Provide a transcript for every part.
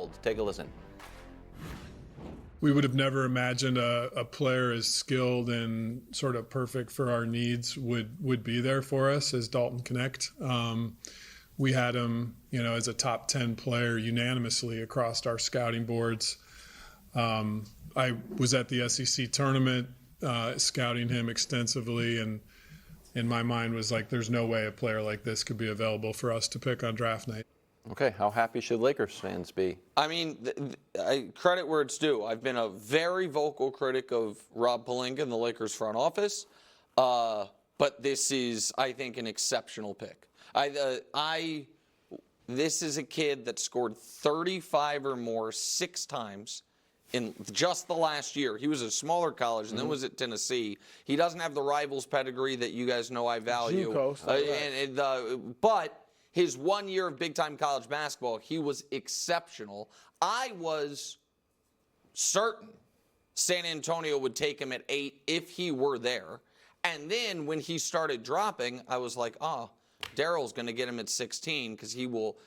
wild. Take a listen. We would have never imagined a player as skilled and sort of perfect for our needs would be there for us as Dalton Knecht. We had him, as a top 10 player unanimously across our scouting boards. I was at the SEC tournament scouting him extensively, and in my mind was like, there's no way a player like this could be available for us to pick on draft night. Okay, how happy should Lakers fans be? I mean, credit where it's due. I've been a very vocal critic of Rob Pelinka in the Lakers front office, but this is, I think, an exceptional pick. This is a kid that scored 35 or more 6 times in just the last year. He was a smaller college and then was at Tennessee. He doesn't have the rivals pedigree that you guys know I value. But his 1 year of big-time college basketball, he was exceptional. I was certain San Antonio would take him at 8 if he were there. And then when he started dropping, I was like, Daryl's going to get him at 16 because he will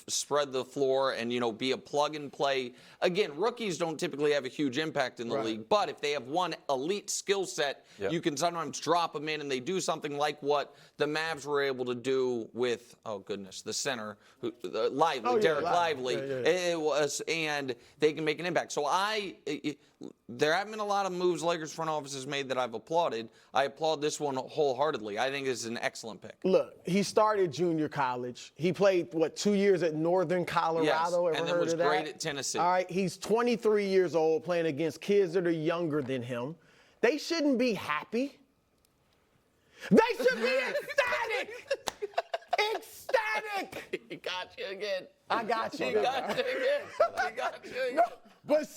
spread the floor and, be a plug-and-play. Again, rookies don't typically have a huge impact in the league, but if they have one elite skill set, you can sometimes drop them in and they do something like what the Mavs were able to do with, the center, Derek Lively. It was, and they can make an impact. So there haven't been a lot of moves Lakers front office has made that I've applauded. I applaud this one wholeheartedly. I think this is an excellent pick. Look, he started junior college. He played, 2 years at Northern Colorado? Yes, and then was great at Tennessee. All right, he's 23 years old playing against kids that are younger than him. They shouldn't be happy. They should be ecstatic! Ecstatic! He got you again. I got you. He got you again. He got you again. No, but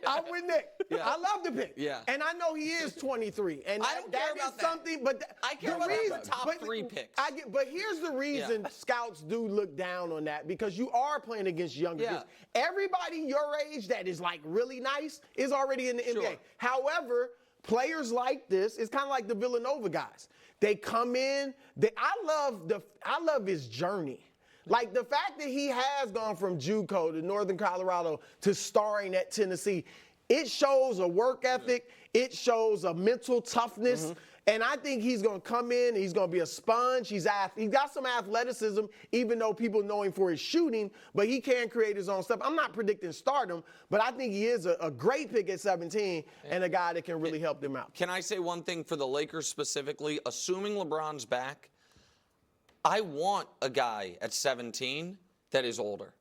I'm with Nick. Yeah. I love the pick. Yeah. And I know he is 23. And I don't care about something, but I care about the top 3 picks. But here's the reason scouts do look down on that, because you are playing against younger kids. Everybody your age that is really nice is already in the NBA. However, players like this, it's kind of like the Villanova guys. They come in. I love his journey. Like the fact that he has gone from JUCO to Northern Colorado to starring at Tennessee, it shows a work ethic. It shows a mental toughness. And I think he's going to come in. He's going to be a sponge. He's got some athleticism, even though people know him for his shooting, but he can create his own stuff. I'm not predicting stardom, but I think he is a great pick at 17 and a guy that can really help them out. Can I say one thing for the Lakers specifically? Assuming LeBron's back, I want a guy at 17 that is older.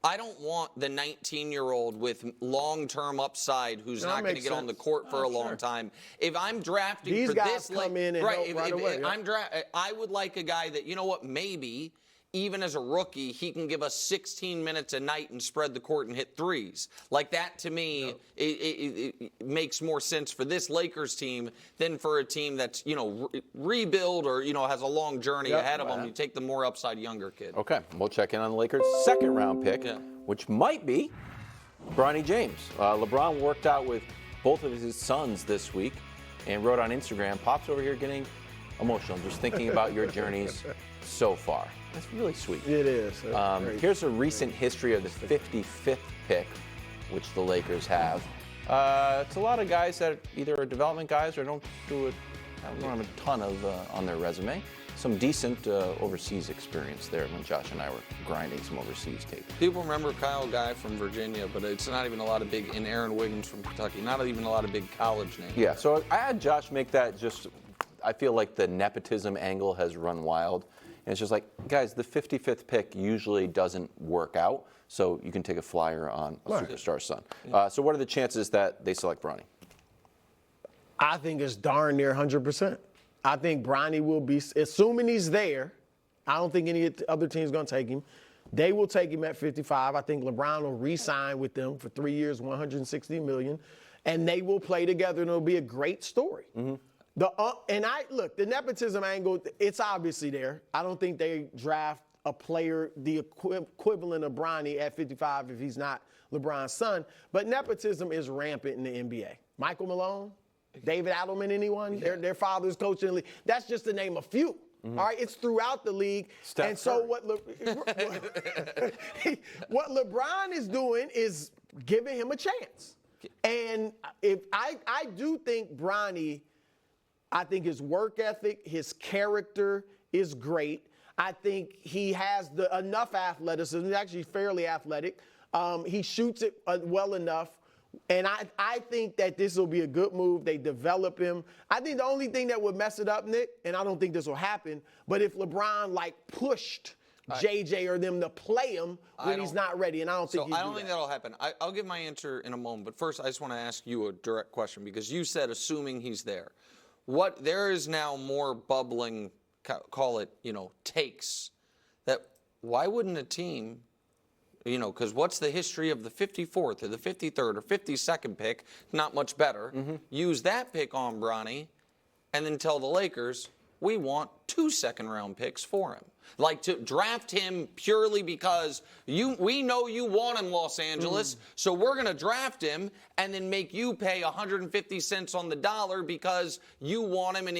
I don't want the 19-year-old with long-term upside who's not going to get on the court for a long time. If I'm drafting these for guys this, come in and help right away. I would like a guy that, maybe even as a rookie, he can give us 16 minutes a night and spread the court and hit threes. Like that, to me, it makes more sense for this Lakers team than for a team that's, rebuild or, has a long journey ahead of them. You take the more upside younger kid. Okay, we'll check in on the Lakers' second-round pick, which might be Bronny James. LeBron worked out with both of his sons this week and wrote on Instagram, "Pop's over here getting emotional just thinking about your journeys so far." That's really sweet. It is. Here's a recent history of the 55th pick, which the Lakers have. It's a lot of guys that either are development guys or don't have a ton of on their resume. Some decent overseas experience there when Josh and I were grinding some overseas tape. People remember Kyle Guy from Virginia, but it's not even a lot of big, and Aaron Wiggins from Kentucky, not even a lot of big college names. Yeah, so I had Josh make that I feel like the nepotism angle has run wild. And it's just like, guys, the 55th pick usually doesn't work out, so you can take a flyer on a superstar son. So what are the chances that they select Bronny? I think it's darn near 100%. I think Bronny will be, assuming he's there, I don't think any other team's going to take him. They will take him at 55. I think LeBron will re-sign with them for 3 years, $160 million, and they will play together, and it'll be a great story. The nepotism angle, it's obviously there. I don't think they draft a player the equivalent of Bronny at 55 if he's not LeBron's son. But nepotism is rampant in the NBA. Michael Malone, David Adelman, anyone? Their father's coaching the league. That's just to name a few. All right, it's throughout the league. Steph and so Curry. what LeBron is doing is giving him a chance. And if I do think Bronny, I think his work ethic, his character is great. I think he has enough athleticism. He's actually fairly athletic. He shoots it well enough. And I think that this will be a good move. They develop him. I think the only thing that would mess it up, Nick, and I don't think this will happen, but if LeBron pushed JJ or them to play him when he's not ready, and I don't think he'd do that. I don't think that'll happen. I'll give my answer in a moment, but first I just want to ask you a direct question because you said assuming he's there. There is now more bubbling, call it, takes that why wouldn't a team, because what's the history of the 54th or the 53rd or 52nd pick? Not much better. Use that pick on Bronny and then tell the Lakers, we want 2 second-round picks for him. To draft him purely because we know you want him, Los Angeles, so we're going to draft him and then make you pay 150 cents on the dollar because you want him and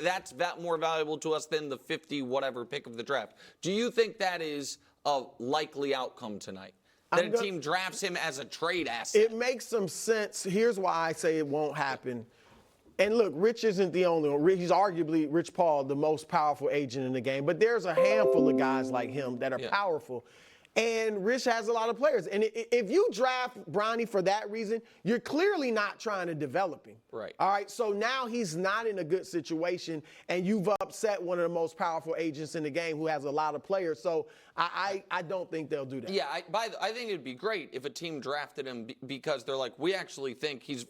that's more valuable to us than the 50 whatever pick of the draft. Do you think that is a likely outcome tonight? That a team drafts him as a trade asset? It makes some sense. Here's why I say it won't happen. And look, Rich isn't the only one. He's arguably, Rich Paul, the most powerful agent in the game. But there's a handful of guys like him that are powerful. And Rich has a lot of players. And if you draft Bronny for that reason, you're clearly not trying to develop him. Right. All right, so now he's not in a good situation, and you've upset one of the most powerful agents in the game who has a lot of players. So I don't think they'll do that. Yeah, I think it'd be great if a team drafted him because they're like, we actually think he's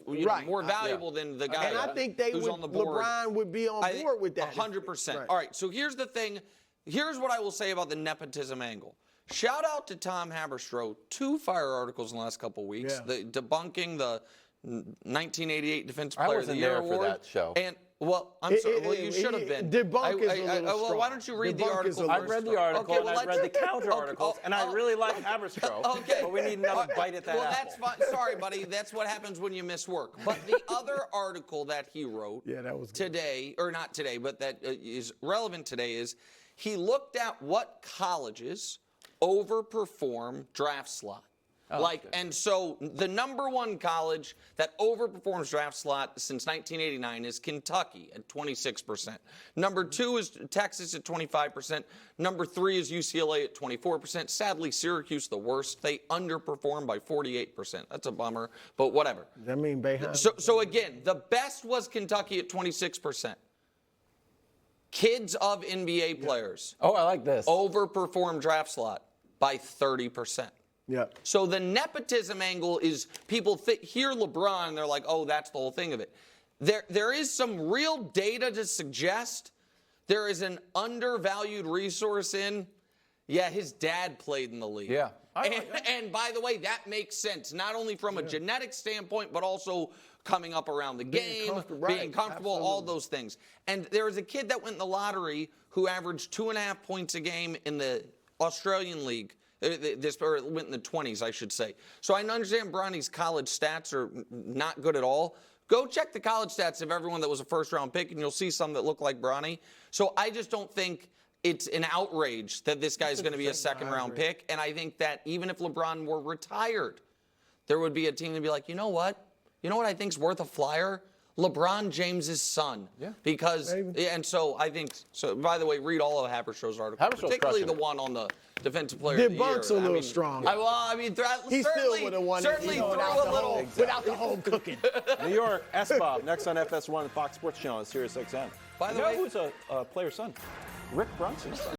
more valuable than the guy and I think who's on the board. LeBron would be on board with that. 100%. Right. All right, so here's the thing. Here's what I will say about the nepotism angle. Shout out to Tom Haberstroh, 2 fire articles in the last couple of weeks, debunking the 1988 Defensive Player of the Year award. I wasn't there for that show. And I'm sorry. Well, you should have been. Debunk is a little strong. Why don't you read the article? I've read the article and I've read the counter articles, and I really like Haberstroh. Okay, but we need another bite at that apple. That's fine. Sorry, buddy. That's what happens when you miss work. But the other article that he wrote that was today, or not today, but that is relevant today, is he looked at what colleges overperform draft slot. And so the number 1 college that overperforms draft slot since 1989 is Kentucky at 26%. Number 2 is Texas at 25%. Number 3 is UCLA at 24%. Sadly, Syracuse the worst. They underperform by 48%. That's a bummer, but whatever. Does that mean Bayheim? So again, the best was Kentucky at 26%. Kids of NBA players. Oh, I like this. Overperform draft slot by 30%. Yeah. So the nepotism angle is people hear LeBron and they're like, oh, that's the whole thing of it. There is some real data to suggest there is an undervalued resource in, his dad played in the league. Yeah. And by the way, that makes sense, not only from a genetic standpoint, but also coming up around the game, being comfortable, all those things. And there was a kid that went in the lottery who averaged 2.5 points a game in the Australian League. Or went in the 20s, I should say. So I understand Bronny's college stats are not good at all. Go check the college stats of everyone that was a first-round pick, and you'll see some that look like Bronny. So I just don't think it's an outrage that this guy's going to be a second-round pick. And I think that even if LeBron were retired, there would be a team that would be like, you know what? You know what I think's worth a flyer? LeBron James's son. Yeah. Because, and so I think, by the way, read all of Haberstrow's articles, particularly the one on the Defensive Player of the Year. Debunk's a little strong. He still would have won certainly without the home cooking. New York, S-Bob, next on FS1, Fox Sports Channel, Sirius XM. By the way, way, who's a player's son? Rick Brunson's son.